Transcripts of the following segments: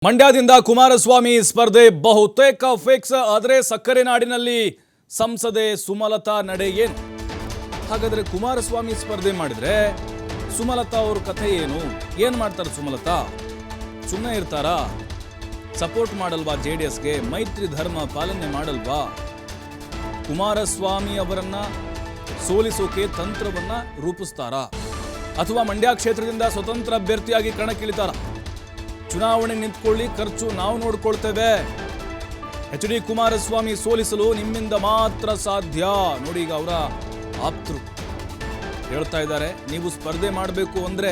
ಮಂಡ್ಯದಿಂದ ಕುಮಾರಸ್ವಾಮಿ ಸ್ಪರ್ಧೆ ಬಹುತೇಕ ಫಿಕ್ಸ್. ಆದರೆ ಸಕ್ಕರೆ ನಾಡಿನಲ್ಲಿ ಸಂಸದೆ ಸುಮಲತಾ ನಡೆ ಏನು? ಹಾಗಾದ್ರೆ ಕುಮಾರಸ್ವಾಮಿ ಸ್ಪರ್ಧೆ ಮಾಡಿದ್ರೆ ಸುಮಲತಾ ಅವ್ರ ಕಥೆ ಏನು? ಏನ್ ಮಾಡ್ತಾರೆ ಸುಮಲತಾ? ಸುಮ್ಮನೆ ಇರ್ತಾರಾ? ಸಪೋರ್ಟ್ ಮಾಡಲ್ವಾ ಜೆಡಿಎಸ್ಗೆ? ಮೈತ್ರಿ ಧರ್ಮ ಪಾಲನೆ ಮಾಡಲ್ವಾ? ಕುಮಾರಸ್ವಾಮಿ ಅವರನ್ನ ಸೋಲಿಸೋಕೆ ತಂತ್ರವನ್ನ ರೂಪಿಸ್ತಾರಾ? ಅಥವಾ ಮಂಡ್ಯ ಕ್ಷೇತ್ರದಿಂದ ಸ್ವತಂತ್ರ ಅಭ್ಯರ್ಥಿಯಾಗಿ ಕಣಕ್ಕಿಳಿತಾರಾ? ಚುನಾವಣೆ ನಿಂತ್ಕೊಳ್ಳಿ, ಖರ್ಚು ನಾವು ನೋಡ್ಕೊಳ್ತೇವೆ. ಎಚ್.ಡಿ. ಕುಮಾರಸ್ವಾಮಿ ಸೋಲಿಸಲು ನಿಮ್ಮಿಂದ ಮಾತ್ರ ಸಾಧ್ಯ. ನೋಡಿ, ಈಗ ಅವರ ಆಪ್ತರು ಹೇಳ್ತಾ ಇದ್ದಾರೆ, ನೀವು ಸ್ಪರ್ಧೆ ಮಾಡಬೇಕು ಅಂದ್ರೆ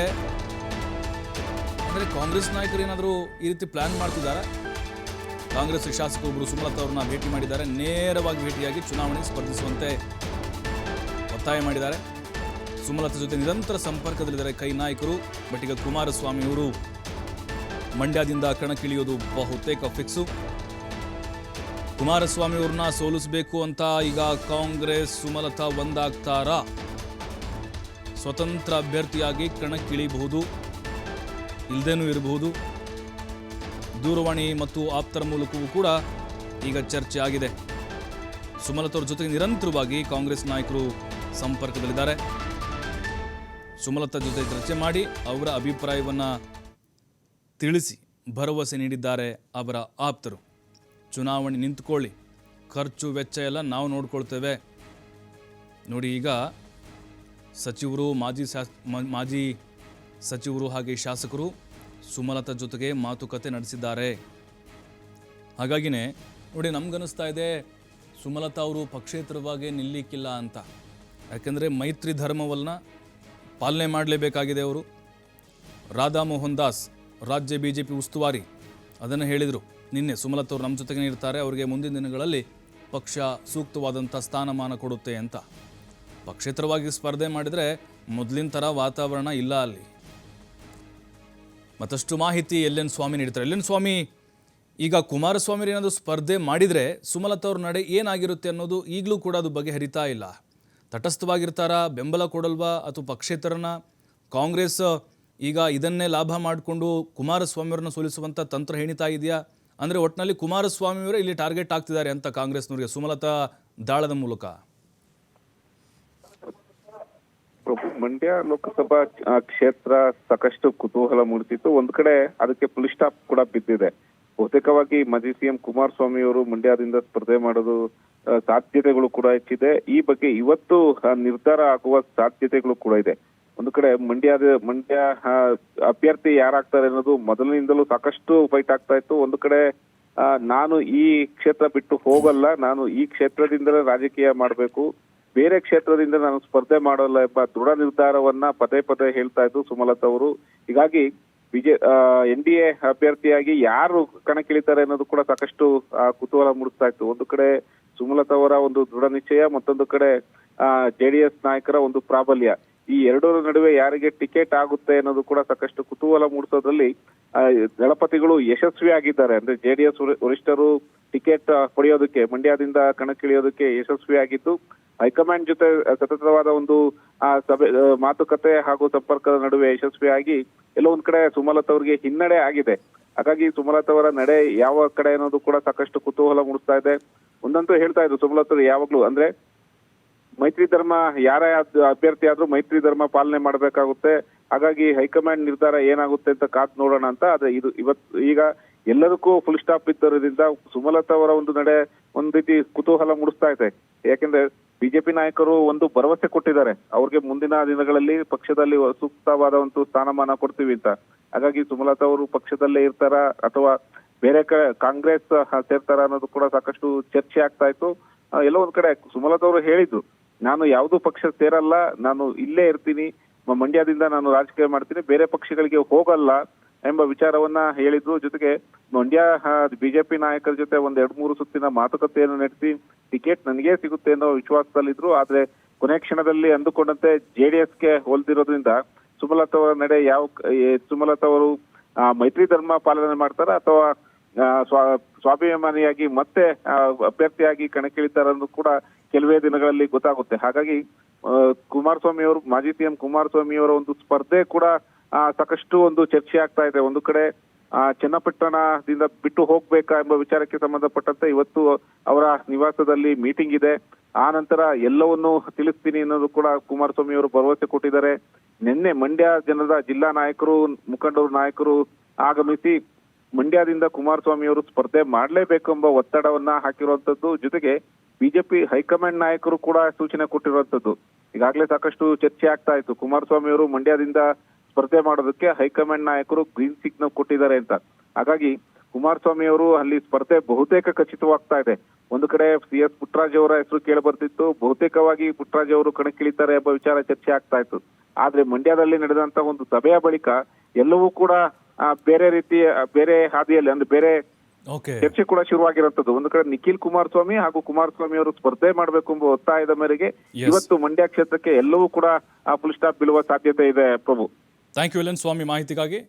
ಕಾಂಗ್ರೆಸ್ ನಾಯಕರು ಏನಾದರೂ ಈ ರೀತಿ ಪ್ಲಾನ್ ಮಾಡ್ತಿದ್ದಾರೆ. ಕಾಂಗ್ರೆಸ್ ಶಾಸಕರೊಬ್ಬರು ಸುಮಲತಾ ಅವ್ರನ್ನ ಭೇಟಿ ಮಾಡಿದ್ದಾರೆ. ನೇರವಾಗಿ ಭೇಟಿಯಾಗಿ ಚುನಾವಣೆ ಸ್ಪರ್ಧಿಸುವಂತೆ ಒತ್ತಾಯ ಮಾಡಿದ್ದಾರೆ. ಸುಮಲತಾ ಜೊತೆ ನಿರಂತರ ಸಂಪರ್ಕದಲ್ಲಿದ್ದಾರೆ ಕೈ ನಾಯಕರು. ಬಟ್ ಈಗ ಕುಮಾರಸ್ವಾಮಿ ಅವರು ಮಂಡ್ಯದಿಂದ ಕಣಕ್ಕಿಳಿಯೋದು ಬಹುತೇಕ ಫಿಕ್ಸು. ಕುಮಾರಸ್ವಾಮಿ ಅವ್ರನ್ನ ಸೋಲಿಸಬೇಕು ಅಂತ ಈಗ ಕಾಂಗ್ರೆಸ್ ಸುಮಲತಾ ಒಂದಾಗ್ತಾರಾ? ಸ್ವತಂತ್ರ ಅಭ್ಯರ್ಥಿಯಾಗಿ ಕಣಕ್ಕಿಳಿಯಬಹುದು, ಇಲ್ಲದೇನೂ ಇರಬಹುದು. ದೂರವಾಣಿ ಮತ್ತು ಆಪ್ತರ ಮೂಲಕವೂ ಕೂಡ ಈಗ ಚರ್ಚೆ ಆಗಿದೆ. ಸುಮಲತಾ ಅವ್ರ ಜೊತೆಗೆ ನಿರಂತರವಾಗಿ ಕಾಂಗ್ರೆಸ್ ನಾಯಕರು ಸಂಪರ್ಕದಲ್ಲಿದ್ದಾರೆ. ಸುಮಲತಾ ಜೊತೆ ಚರ್ಚೆ ಮಾಡಿ ಅವರ ಅಭಿಪ್ರಾಯವನ್ನ ತಿಳಿಸಿ ಭರವಸೆ ನೀಡಿದ್ದಾರೆ ಅವರ ಆಪ್ತರು. ಚುನಾವಣೆ ನಿಂತುಕೊಳ್ಳಿ, ಖರ್ಚು ವೆಚ್ಚ ಎಲ್ಲ ನಾವು ನೋಡ್ಕೊಳ್ತೇವೆ. ನೋಡಿ, ಈಗ ಸಚಿವರು, ಮಾಜಿ ಸಚಿವರು ಹಾಗೆ ಶಾಸಕರು ಸುಮಲತಾ ಜೊತೆಗೆ ಮಾತುಕತೆ ನಡೆಸಿದ್ದಾರೆ. ಹಾಗಾಗಿನೇ ನೋಡಿ, ನಮ್ಗನ್ನಿಸ್ತಾ ಇದೆ ಸುಮಲತಾ ಅವರು ಪಕ್ಷೇತರವಾಗಿ ನಿಲ್ಲಿಕ್ಕಿಲ್ಲ ಅಂತ. ಯಾಕೆಂದರೆ ಮೈತ್ರಿ ಧರ್ಮವನ್ನ ಪಾಲನೆ ಮಾಡಲೇಬೇಕಾಗಿದೆ ಅವರು. ರಾಧಾ ಮೋಹನ್ ದಾಸ್ ರಾಜ್ಯ ಬಿಜೆಪಿ ಉಸ್ತುವಾರಿ ಅದನ್ನು ಹೇಳಿದರು ನಿನ್ನೆ. ಸುಮಲತಾ ಅವರು ನಮ್ಮ ಜೊತೆಗೆ ಇರ್ತಾರೆ, ಅವರಿಗೆ ಮುಂದಿನ ದಿನಗಳಲ್ಲಿ ಪಕ್ಷ ಸೂಕ್ತವಾದಂಥ ಸ್ಥಾನಮಾನ ಕೊಡುತ್ತೆ ಅಂತ. ಪಕ್ಷೇತರವಾಗಿ ಸ್ಪರ್ಧೆ ಮಾಡಿದರೆ ಮೊದಲಿನ ಥರ ವಾತಾವರಣ ಇಲ್ಲ ಅಲ್ಲಿ. ಮತ್ತಷ್ಟು ಮಾಹಿತಿ ಎಲ್.ಎನ್. ಸ್ವಾಮಿ ನೀಡ್ತಾರೆ. ಎಲ್.ಎನ್. ಸ್ವಾಮಿ, ಈಗ ಕುಮಾರಸ್ವಾಮಿ ಏನಾದರೂ ಸ್ಪರ್ಧೆ ಮಾಡಿದರೆ ಸುಮಲತಾ ಅವ್ರ ನಡೆ ಏನಾಗಿರುತ್ತೆ ಅನ್ನೋದು ಈಗಲೂ ಕೂಡ ಅದು ಬಗೆಹರಿತಾ ಇಲ್ಲ. ತಟಸ್ಥವಾಗಿರ್ತಾರಾ? ಬೆಂಬಲ ಕೊಡಲ್ವಾ? ಅಥವಾ ಪಕ್ಷೇತರನ? ಕಾಂಗ್ರೆಸ್ ಈಗ ಇದನ್ನೇ ಲಾಭ ಮಾಡಿಕೊಂಡು ಕುಮಾರಸ್ವಾಮಿಯವ್ರನ್ನ ಸೋಲಿಸುವಂಥ ತಂತ್ರ ಹೆಣಿತಾ ಇದೆಯಾ? ಅಂದರೆ ಒಟ್ಟಿನಲ್ಲಿ ಕುಮಾರಸ್ವಾಮಿಯವರೇ ಇಲ್ಲಿ ಟಾರ್ಗೆಟ್ ಆಗ್ತಿದ್ದಾರೆ ಅಂತ ಕಾಂಗ್ರೆಸ್ನವರಿಗೆ ಸುಮಲತಾ ದಾಳದ ಮೂಲಕ. ಮಂಡ್ಯ ಲೋಕಸಭಾ ಕ್ಷೇತ್ರ ಸಾಕಷ್ಟು ಕುತೂಹಲ ಮೂಡಿಸಿತ್ತು. ಒಂದ್ ಕಡೆ ಅದಕ್ಕೆ ಫುಲ್ ಸ್ಟಾಪ್ ಕೂಡ ಬಿದ್ದಿದೆ. ಬಹುತೇಕವಾಗಿ ಮಾಜಿ ಸಿಎಂ ಕುಮಾರಸ್ವಾಮಿ ಅವರು ಮಂಡ್ಯದಿಂದ ಸ್ಪರ್ಧೆ ಮಾಡೋದು ಸಾಧ್ಯತೆಗಳು ಕೂಡ ಹೆಚ್ಚಿದೆ. ಈ ಬಗ್ಗೆ ಇವತ್ತು ನಿರ್ಧಾರ ಆಗುವ ಸಾಧ್ಯತೆಗಳು ಕೂಡ ಇದೆ. ಒಂದು ಕಡೆ ಮಂಡ್ಯ ಅಭ್ಯರ್ಥಿ ಯಾರಾಗ್ತಾರೆ ಅನ್ನೋದು ಮೊದಲಿನಿಂದಲೂ ಸಾಕಷ್ಟು ಫೈಟ್ ಆಗ್ತಾ ಇತ್ತು. ಒಂದು ಕಡೆ ನಾನು ಈ ಕ್ಷೇತ್ರ ಬಿಟ್ಟು ಹೋಗಲ್ಲ, ನಾನು ಈ ಕ್ಷೇತ್ರದಿಂದಲೇ ರಾಜಕೀಯ ಮಾಡಬೇಕು, ಬೇರೆ ಕ್ಷೇತ್ರದಿಂದ ನಾನು ಸ್ಪರ್ಧೆ ಮಾಡಲ್ಲ ಎಂಬ ದೃಢ ನಿರ್ಧಾರವನ್ನ ಪದೇ ಪದೇ ಹೇಳ್ತಾ ಇದ್ದು ಸುಮಲತಾ ಅವರು. ಹೀಗಾಗಿ NDA ಅಭ್ಯರ್ಥಿಯಾಗಿ ಯಾರು ಕಣಕ್ಕಿಳಿತಾರೆ ಅನ್ನೋದು ಕೂಡ ಸಾಕಷ್ಟು ಕುತೂಹಲ ಮೂಡಿಸ್ತಾ ಇತ್ತು. ಒಂದು ಕಡೆ ಸುಮಲತಾ ಅವರ ಒಂದು ದೃಢ ನಿಶ್ಚಯ, ಮತ್ತೊಂದು ಕಡೆ JDS ನಾಯಕರ ಒಂದು ಪ್ರಾಬಲ್ಯ. ಈ ಎರಡರ ನಡುವೆ ಯಾರಿಗೆ ಟಿಕೆಟ್ ಆಗುತ್ತೆ ಅನ್ನೋದು ಕೂಡ ಸಾಕಷ್ಟು ಕುತೂಹಲ ಮೂಡಿಸೋದ್ರಲ್ಲಿ ದಳಪತಿಗಳು ಯಶಸ್ವಿ ಆಗಿದ್ದಾರೆ. ಅಂದ್ರೆ JDS ವರಿಷ್ಠರು ಟಿಕೆಟ್ ಪಡೆಯೋದಕ್ಕೆ, ಮಂಡ್ಯದಿಂದ ಕಣಕ್ಕಿಳಿಯೋದಕ್ಕೆ ಯಶಸ್ವಿ ಆಗಿದ್ದು, ಹೈಕಮಾಂಡ್ ಜೊತೆ ಸತತವಾದ ಒಂದು ಮಾತುಕತೆ ಹಾಗೂ ಸಂಪರ್ಕದ ನಡುವೆ ಯಶಸ್ವಿಯಾಗಿ ಎಲ್ಲೋ ಒಂದ್ ಕಡೆ ಸುಮಲತಾ ಅವರಿಗೆ ಹಿನ್ನಡೆ ಆಗಿದೆ. ಹಾಗಾಗಿ ಸುಮಲತಾ ಅವರ ನಡೆ ಯಾವ ಕಡೆ ಅನ್ನೋದು ಕೂಡ ಸಾಕಷ್ಟು ಕುತೂಹಲ ಮೂಡಿಸ್ತಾ ಇದೆ. ಒಂದಂತೂ ಹೇಳ್ತಾ ಇದ್ರು ಸುಮಲತಾ ಯಾವಾಗ್ಲೂ, ಅಂದ್ರೆ ಮೈತ್ರಿ ಧರ್ಮ ಯಾರೇ ಅಭ್ಯರ್ಥಿ ಆದ್ರೂ ಮೈತ್ರಿ ಧರ್ಮ ಪಾಲನೆ ಮಾಡಬೇಕಾಗುತ್ತೆ. ಹಾಗಾಗಿ ಹೈಕಮಾಂಡ್ ನಿರ್ಧಾರ ಏನಾಗುತ್ತೆ ಅಂತ ಕಾದ್ ನೋಡೋಣ ಅಂತ. ಆದ್ರೆ ಈಗ ಎಲ್ಲದಕ್ಕೂ ಫುಲ್ ಸ್ಟಾಪ್ ಇದ್ದರೋದ್ರಿಂದ ಸುಮಲತಾ ಅವರ ಒಂದು ನಡೆ ಒಂದ್ ರೀತಿ ಕುತೂಹಲ ಮೂಡಿಸ್ತಾ ಇದೆ. ಯಾಕೆಂದ್ರೆ ಬಿಜೆಪಿ ನಾಯಕರು ಒಂದು ಭರವಸೆ ಕೊಟ್ಟಿದ್ದಾರೆ, ಅವ್ರಿಗೆ ಮುಂದಿನ ದಿನಗಳಲ್ಲಿ ಪಕ್ಷದಲ್ಲಿ ಸೂಕ್ತವಾದ ಒಂದು ಸ್ಥಾನಮಾನ ಕೊಡ್ತೀವಿ ಅಂತ. ಹಾಗಾಗಿ ಸುಮಲತಾ ಅವರು ಪಕ್ಷದಲ್ಲೇ ಇರ್ತಾರ ಅಥವಾ ಬೇರೆ ಕಾಂಗ್ರೆಸ್ ಸೇರ್ತಾರ ಅನ್ನೋದು ಕೂಡ ಸಾಕಷ್ಟು ಚರ್ಚೆ ಆಗ್ತಾ ಇತ್ತು. ಎಲ್ಲೋ ಒಂದ್ ಕಡೆ ಸುಮಲತಾ ಅವರು ಹೇಳಿದ್ರು, ನಾನು ಯಾವ್ದು ಪಕ್ಷ ಸೇರಲ್ಲ, ನಾನು ಇಲ್ಲೇ ಇರ್ತೀನಿ, ಮಂಡ್ಯದಿಂದ ನಾನು ರಾಜಕೀಯ ಮಾಡ್ತೀನಿ, ಬೇರೆ ಪಕ್ಷಗಳಿಗೆ ಹೋಗಲ್ಲ ಎಂಬ ವಿಚಾರವನ್ನ ಹೇಳಿದ್ರು. ಜೊತೆಗೆ ಮಂಡ್ಯ ಬಿಜೆಪಿ ನಾಯಕರ ಜೊತೆ ಒಂದ್ 2-3 ಸುತ್ತಿನ ಮಾತುಕತೆಯನ್ನು ನಡೆಸಿ ಟಿಕೆಟ್ ನನಗೇ ಸಿಗುತ್ತೆ ಅನ್ನೋ ವಿಶ್ವಾಸದಲ್ಲಿದ್ರು. ಆದ್ರೆ ಕೊನೆ ಕ್ಷಣದಲ್ಲಿ ಅಂದುಕೊಂಡಂತೆ JDSಗೆ ಹೋಲ್ದಿರೋದ್ರಿಂದ ಸುಮಲತಾ ಅವರ ನಡೆ ಸುಮಲತಾ ಅವರು ಮೈತ್ರಿ ಧರ್ಮ ಪಾಲನೆ ಮಾಡ್ತಾರ ಅಥವಾ ಸ್ವಾಭಿಮಾನಿಯಾಗಿ ಮತ್ತೆ ಅಭ್ಯರ್ಥಿಯಾಗಿ ಕಣಕ್ಕಿಳಿತಾರೆ ಅನ್ನೋದು ಕೂಡ ಕೆಲವೇ ದಿನಗಳಲ್ಲಿ ಗೊತ್ತಾಗುತ್ತೆ. ಹಾಗಾಗಿ ಕುಮಾರಸ್ವಾಮಿ ಅವರು, ಮಾಜಿ ಸಿಎಂ ಕುಮಾರಸ್ವಾಮಿ ಅವರ ಒಂದು ಸ್ಪರ್ಧೆ ಕೂಡ ಸಾಕಷ್ಟು ಒಂದು ಚರ್ಚೆ ಆಗ್ತಾ ಇದೆ. ಒಂದು ಕಡೆ ಚನ್ನಪಟ್ಟಣದಿಂದ ಬಿಟ್ಟು ಹೋಗ್ಬೇಕಾ ಎಂಬ ವಿಚಾರಕ್ಕೆ ಸಂಬಂಧಪಟ್ಟಂತೆ ಇವತ್ತು ಅವರ ನಿವಾಸದಲ್ಲಿ ಮೀಟಿಂಗ್ ಇದೆ. ಆ ನಂತರ ಎಲ್ಲವನ್ನೂ ತಿಳಿಸ್ತೀನಿ ಅನ್ನೋದು ಕೂಡ ಕುಮಾರಸ್ವಾಮಿ ಅವರು ಭರವಸೆ ಕೊಟ್ಟಿದ್ದಾರೆ. ನಿನ್ನೆ ಮಂಡ್ಯ ಜನರ ಜಿಲ್ಲಾ ನಾಯಕರು, ಮುಖಂಡರು, ನಾಯಕರು ಆಗಮಿಸಿ ಮಂಡ್ಯದಿಂದ ಕುಮಾರಸ್ವಾಮಿ ಅವರು ಸ್ಪರ್ಧೆ ಮಾಡಲೇಬೇಕೆಂಬ ಒತ್ತಡವನ್ನ ಹಾಕಿರುವಂತದ್ದು. ಜೊತೆಗೆ ಬಿಜೆಪಿ ಹೈಕಮಾಂಡ್ ನಾಯಕರು ಕೂಡ ಸೂಚನೆ ಕೊಟ್ಟಿರುವಂತದ್ದು. ಈಗಾಗಲೇ ಸಾಕಷ್ಟು ಚರ್ಚೆ ಆಗ್ತಾ ಇತ್ತು, ಕುಮಾರಸ್ವಾಮಿ ಅವರು ಮಂಡ್ಯದಿಂದ ಸ್ಪರ್ಧೆ ಮಾಡೋದಕ್ಕೆ ಹೈಕಮಾಂಡ್ ನಾಯಕರು ಗ್ರೀನ್ ಸಿಗ್ನಲ್ ಕೊಟ್ಟಿದ್ದಾರೆ ಅಂತ. ಹಾಗಾಗಿ ಕುಮಾರಸ್ವಾಮಿ ಅವರು ಅಲ್ಲಿ ಸ್ಪರ್ಧೆ ಬಹುತೇಕ ಖಚಿತವಾಗ್ತಾ ಇದೆ. ಒಂದು ಕಡೆ CS ಪುಟ್ಟರಾಜ್ ಅವರ ಹೆಸರು ಕೇಳಿ ಬರ್ತಿತ್ತು, ಬಹುತೇಕವಾಗಿ ಪುಟ್ಟರಾಜ್ ಅವರು ಕಣಕ್ಕಿಳಿತಾರೆ ಎಂಬ ವಿಚಾರ ಚರ್ಚೆ ಆಗ್ತಾ ಇತ್ತು. ಆದ್ರೆ ಮಂಡ್ಯದಲ್ಲಿ ನಡೆದಂತ ಒಂದು ಸಭೆಯ ಬಳಿಕ ಎಲ್ಲವೂ ಕೂಡ ಬೇರೆ ರೀತಿಯ ಬೇರೆ ಹಾದಿಯಲ್ಲಿ ಅಂದ್ರೆ ಬೇರೆ ಚರ್ಚೆ ಕೂಡ ಶುರುವಾಗಿರುವಂತದ್ದು. ಒಂದು ಕಡೆ ನಿಖಿಲ್ ಕುಮಾರಸ್ವಾಮಿ ಹಾಗೂ ಕುಮಾರಸ್ವಾಮಿ ಅವರು ಸ್ಪರ್ಧೆ ಮಾಡಬೇಕು ಎಂಬ ಒತ್ತಾಯದ ಮೇರೆಗೆ ಇವತ್ತು ಮಂಡ್ಯ ಕ್ಷೇತ್ರಕ್ಕೆ ಎಲ್ಲವೂ ಕೂಡ ಫುಲ್ ಸ್ಟಾಪ್ ಬೀಳುವ ಸಾಧ್ಯತೆ ಇದೆ. ಪ್ರಭು, ಥ್ಯಾಂಕ್ ಯು ಎಲ್ ಎನ್ ಸ್ವಾಮಿ ಮಾಹಿತಿಗಾಗಿ.